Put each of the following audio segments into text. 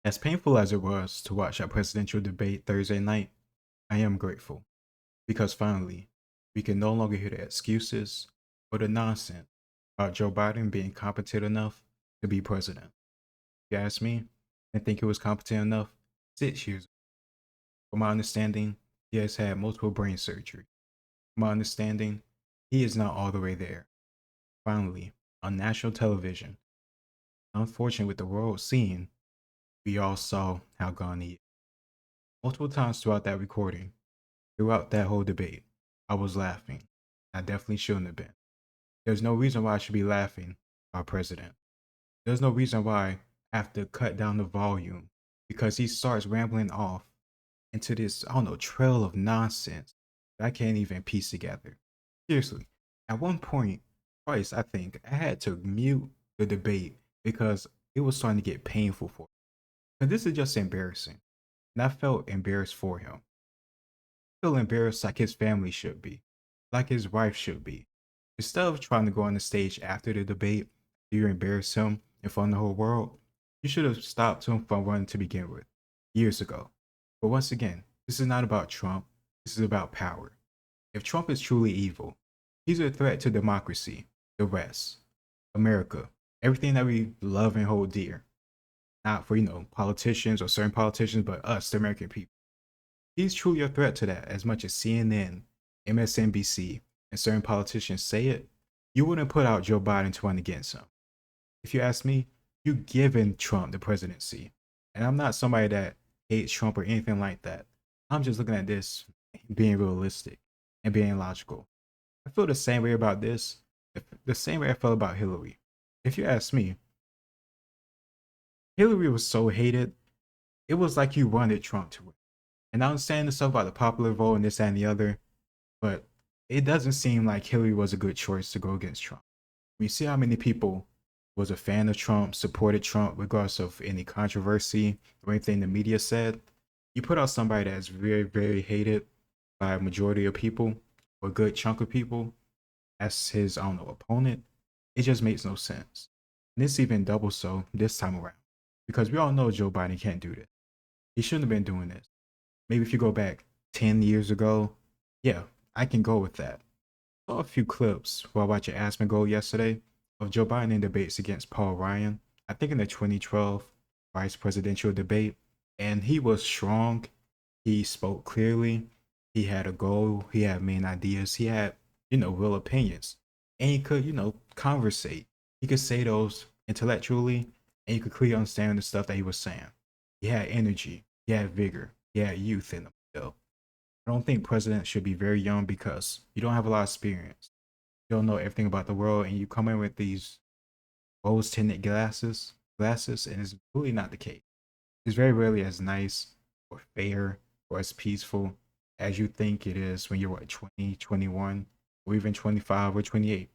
As painful as it was to watch that presidential debate Thursday night, I am grateful because finally, we can no longer hear the excuses or the nonsense about Joe Biden being competent enough to be president. If you ask me, I think he was competent enough 6 years ago. From my understanding, he has had multiple brain surgery. From my understanding, he is not all the way there. Finally, on national television, unfortunately with the world seeing, we all saw how gone he is. Multiple times throughout that recording, throughout that whole debate, I was laughing. I definitely shouldn't have been. There's no reason why I should be laughing at our president. There's no reason why I have to cut down the volume because he starts rambling off into this, I don't know, trail of nonsense that I can't even piece together. Seriously, at one point, twice, I think, I had to mute the debate because it was starting to get painful for me. And this is just embarrassing. And I felt embarrassed for him. Feel embarrassed like his family should be, like his wife should be. Instead of trying to go on the stage after the debate, you embarrass him in front of the whole world, you should have stopped him from running to begin with, years ago. But once again, this is not about Trump, this is about power. If Trump is truly evil, he's a threat to democracy, the rest, America, everything that we love and hold dear. Not for, politicians or certain politicians, but us, the American people. He's truly a threat to that as much as CNN, MSNBC, and certain politicians say it. You wouldn't put out Joe Biden to run against him. If you ask me, you giving Trump the presidency. And I'm not somebody that hates Trump or anything like that. I'm just looking at this being realistic and being logical. I feel the same way about this, the same way I felt about Hillary. If you ask me, Hillary was so hated, it was like you wanted Trump to win. And I understand the stuff about the popular vote and this that, and the other, but it doesn't seem like Hillary was a good choice to go against Trump. We see how many people was a fan of Trump, supported Trump, regardless of any controversy or anything the media said. You put out somebody that's very, very hated by a majority of people or a good chunk of people as his, I don't know, opponent. It just makes no sense. And it's even double so this time around because we all know Joe Biden can't do this. He shouldn't have been doing this. Maybe if you go back 10 years ago, yeah, I can go with that. I saw a few clips while watching Aspen Gold yesterday of Joe Biden in debates against Paul Ryan, I think in the 2012 vice presidential debate. And he was strong. He spoke clearly. He had a goal. He had main ideas. He had, real opinions. And he could, conversate. He could say those intellectually, and you could clearly understand the stuff that he was saying. He had energy. He had vigor. He had youth in him still. I don't think presidents should be very young because you don't have a lot of experience. You don't know everything about the world, and you come in with these rose tinted glasses, and it's really not the case. It's very rarely as nice or fair or as peaceful as you think it is when you're what 20, 21, or even 25 or 28.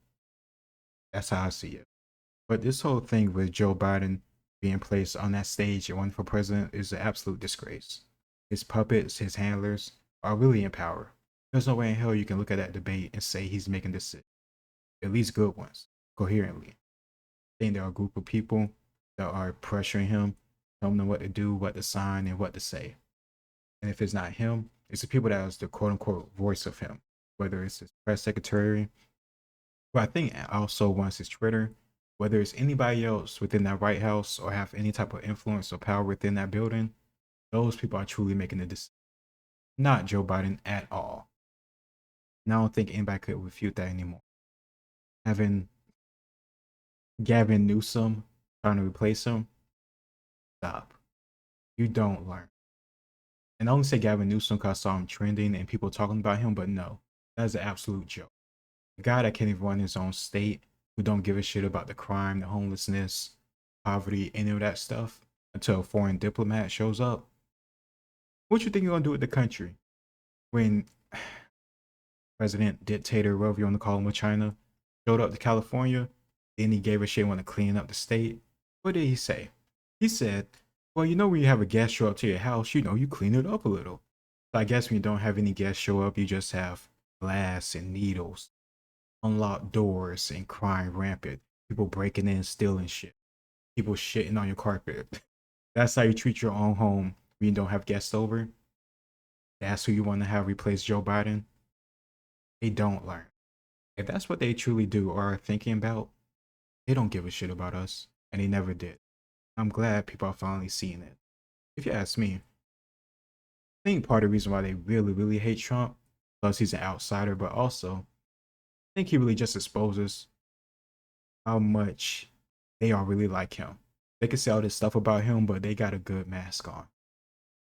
That's how I see it. But this whole thing with Joe Biden being placed on that stage and running for president is an absolute disgrace. His puppets, his handlers are really in power. There's no way in hell you can look at that debate and say he's making decisions, at least good ones, coherently. I think there are a group of people that are pressuring him, telling him what to do, what to sign, and what to say. And if it's not him, it's the people that is the quote unquote voice of him, whether it's his press secretary, who I think also wants his Twitter, whether it's anybody else within that White House or have any type of influence or power within that building, those people are truly making the decision. Not Joe Biden at all. And I don't think anybody could refute that anymore. Having Gavin Newsom trying to replace him, stop. You don't learn. And I only say Gavin Newsom because I saw him trending and people talking about him, but no, that is an absolute joke. A guy that can't even run his own state, who don't give a shit about the crime, the homelessness, poverty, any of that stuff, until a foreign diplomat shows up. What you think you're gonna do with the country when President Dictator, whatever you want to call him, with China, showed up to California, then he gave a shit want to clean up the state? What did he say? He said, well, when you have a guest show up to your house, you clean it up a little. So I guess when you don't have any guests show up, you just have glass and needles, unlocked doors, and crime rampant. People breaking in, stealing shit. People shitting on your carpet. That's how you treat your own home when you don't have guests over. That's who you want to have replace Joe Biden. They don't learn. If that's what they truly do or are thinking about, they don't give a shit about us. And they never did. I'm glad people are finally seeing it. If you ask me, I think part of the reason why they really, really hate Trump, plus he's an outsider, but also I think he really just exposes how much they are really like him. They can say all this stuff about him, but they got a good mask on.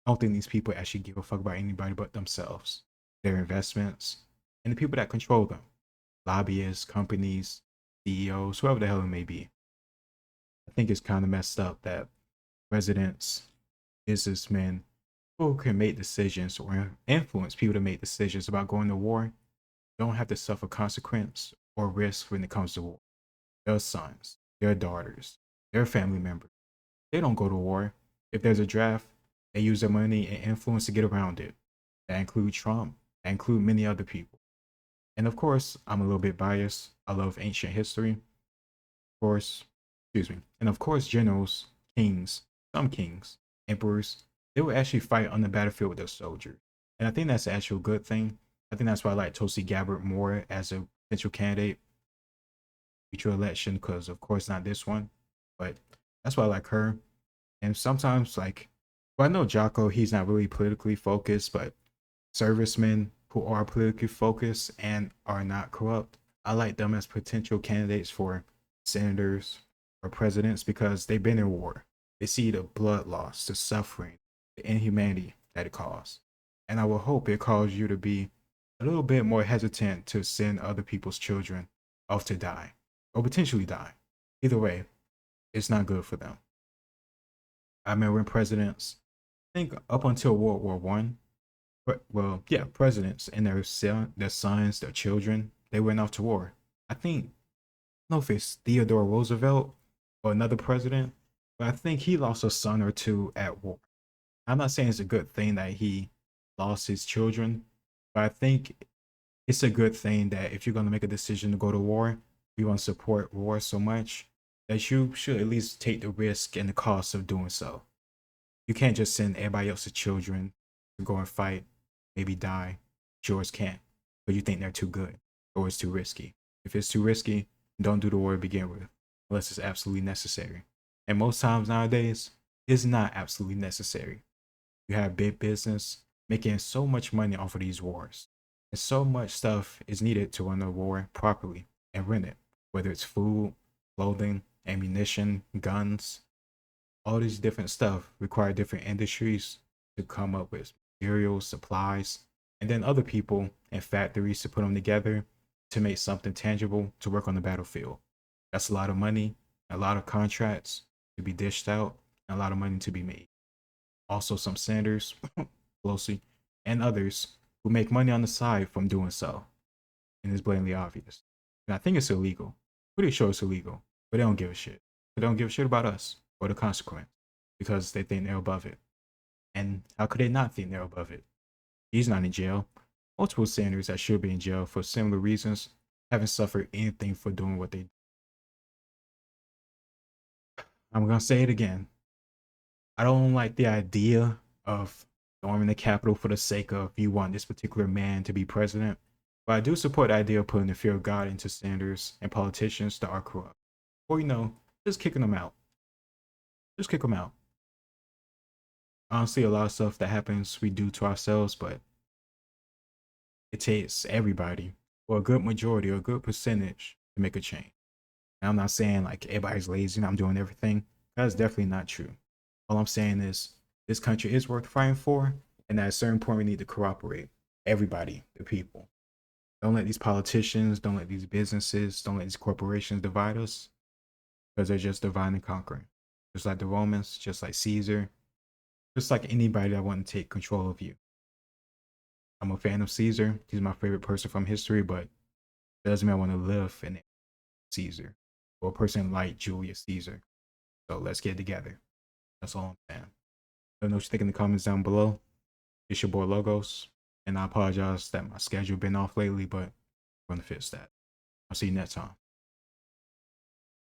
I don't think these people actually give a fuck about anybody but themselves, their investments, and the people that control them. Lobbyists, companies, CEOs, whoever the hell it may be. I think it's kind of messed up that presidents, businessmen, who can make decisions or influence people to make decisions about going to war don't have to suffer consequence or risk when it comes to war. Their sons, their daughters, their family members, they don't go to war. If there's a draft, they use their money and influence to get around it. That includes Trump, that include many other people. And of course, I'm a little bit biased. I love ancient history. Of course, excuse me. And of course, generals, kings, some kings, emperors, they would actually fight on the battlefield with their soldiers. And I think that's an actual good thing. I think that's why I like Tulsi Gabbard more as a potential candidate future election, because of course not this one, but that's why I like her. And sometimes like, well, I know Jocko, he's not really politically focused, but servicemen who are politically focused and are not corrupt, I like them as potential candidates for senators or presidents because they've been in war. They see the blood loss, the suffering, the inhumanity that it caused. And I will hope it causes you to be a little bit more hesitant to send other people's children off to die or potentially die. Either way, it's not good for them. I remember when presidents, I think up until World War One, well, yeah, presidents and their sons, their children, they went off to war. I think, I don't know if it's Theodore Roosevelt or another president, but I think he lost a son or two at war. I'm not saying it's a good thing that he lost his children, but I think it's a good thing that if you're going to make a decision to go to war, you want to support war so much that you should at least take the risk and the cost of doing so. You can't just send everybody else's children to go and fight, maybe die. Yours can't, but you think they're too good or it's too risky. If it's too risky, don't do the war to begin with, unless it's absolutely necessary. And most times nowadays, it's not absolutely necessary. You have big business making so much money off of these wars. And so much stuff is needed to run a war properly and run it, whether it's food, clothing, ammunition, guns, all these different stuff require different industries to come up with materials, supplies, and then other people and factories to put them together to make something tangible to work on the battlefield. That's a lot of money, a lot of contracts to be dished out, and a lot of money to be made. Also, some senators, Pelosi, and others who make money on the side from doing so. And it's blatantly obvious. And I think it's illegal. Pretty sure it's illegal, but they don't give a shit. They don't give a shit about us or the consequence because they think they're above it. And how could they not think they're above it? He's not in jail. Multiple senators that should be in jail for similar reasons haven't suffered anything for doing what they do. I'm gonna say it again. I don't like the idea of storming the Capitol for the sake of you want this particular man to be president. But I do support the idea of putting the fear of God into senators and politicians that are corrupt. Or, just kicking them out. Just kick them out. Honestly, a lot of stuff that happens we do to ourselves, but it takes everybody, or a good majority, or a good percentage to make a change. And I'm not saying like everybody's lazy and I'm doing everything. That's definitely not true. All I'm saying is this country is worth fighting for, and at a certain point we need to cooperate. Everybody, the people. Don't let these politicians, don't let these businesses, don't let these corporations divide us, because they're just dividing and conquering. Just like the Romans, just like Caesar, just like anybody that want to take control of you. I'm a fan of Caesar. He's my favorite person from history, but it doesn't mean I want to live in Caesar or a person like Julius Caesar. So let's get together. That's all I'm saying. Let me know what you think in the comments down below. It's your boy Logos, and I apologize that my schedule been off lately, but I'm gonna fix that. I'll see you next time.